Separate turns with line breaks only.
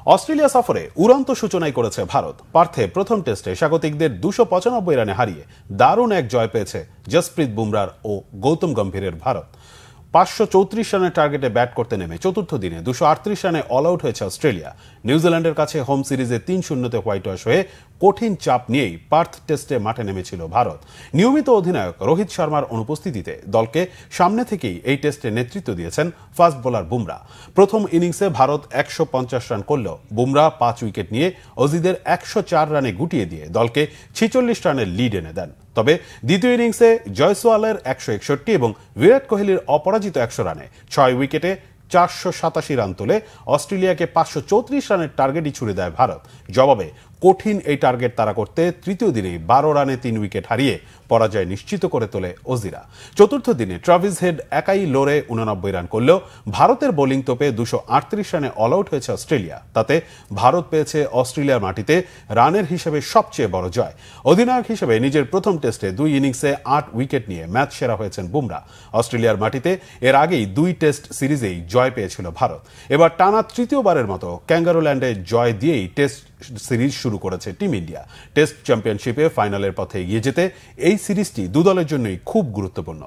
Australia সফরে উড়ন্ত সূচনাই করেছে ভারত। পার্থে প্রথম টেস্টে স্বাগতিকদের 295 রানে হারিয়ে দারুণ এক জয় পেয়েছে জসপ্রীত বুমরার ও গৌতম গম্ভীরের ভারত। 534 রানের টার্গেটে ব্যাট করতে নেমে চতুর্থ দিনে 238 রানে অল আউট হয়েছে অস্ট্রেলিয়া। নিউজিল্যান্ডের কাছে হোম সিরিজে 3-0 হোয়াইট ওয়াশ হয়ে কঠিন চাপ নিয়েই পার্থ টেস্টে মাঠে নেমেছিল ভারত। নিয়মিত অধিনায়ক রোহিত শর্মার অনুপস্থিতিতে দলকে সামনে থেকেই এই টেস্টে নেতৃত্ব দিয়েছেন ফাস্ট বোলার বুমরা। প্রথম ইনিংসে ভারত 150 রান করলেও বুমরা 5 উইকেট নিয়ে অজিদের 104 রানে গুটিয়ে দিয়ে দলকে 46 রানের লিড এনে দেন। তবে দ্বিতীয় ইনিংসে জয়সওয়ালের 161 এবং বিরাট কোহলির অপরাজিত 100 রানে 6 উইকেটে 487 রান তুলে অস্ট্রেলিয়াকে 534 রানের টার্গেটই ছুড়ে দেয় ভারত। জবাবে কঠিন এই টার্গেট তাড়া করতে তৃতীয় দিনেই 12 রানে 3 উইকেট হারিয়ে পরাজয় নিশ্চিত করে তোলে অজিরা। চতুর্থ দিনে ট্রাভিস হেড একাই লড়ে 89 রান করলেও ভারতের বোলিং তোপে 238 রানে অল আউট হয়েছে অস্ট্রেলিয়া। তাতে ভারত পেয়েছে অস্ট্রেলিয়ার মাটিতে রানের হিসেবে সবচেয়ে বড় জয়। অধিনায়ক হিসেবে নিজের প্রথম টেস্টে 2 ইনিংসে 8 উইকেট নিয়ে ম্যাচ সেরা হয়েছেন বুমরা। অস্ট্রেলিয়ার মাটিতে এর আগেই 2 টেস্ট সিরিজেই জয় পেয়েছিল ভারত। এবার টানা তৃতীয়বারের মতো ক্যাঙ্গারুল্যান্ডে জয় দিয়েই টেস্ট সিরিজ শুরু করেছে টিম ইন্ডিয়া। টেস্ট চ্যাম্পিয়নশিপে ফাইনালের পথে এগিয়ে যেতে এই সিরিজটি দু দলের জন্যই খুব গুরুত্বপূর্ণ।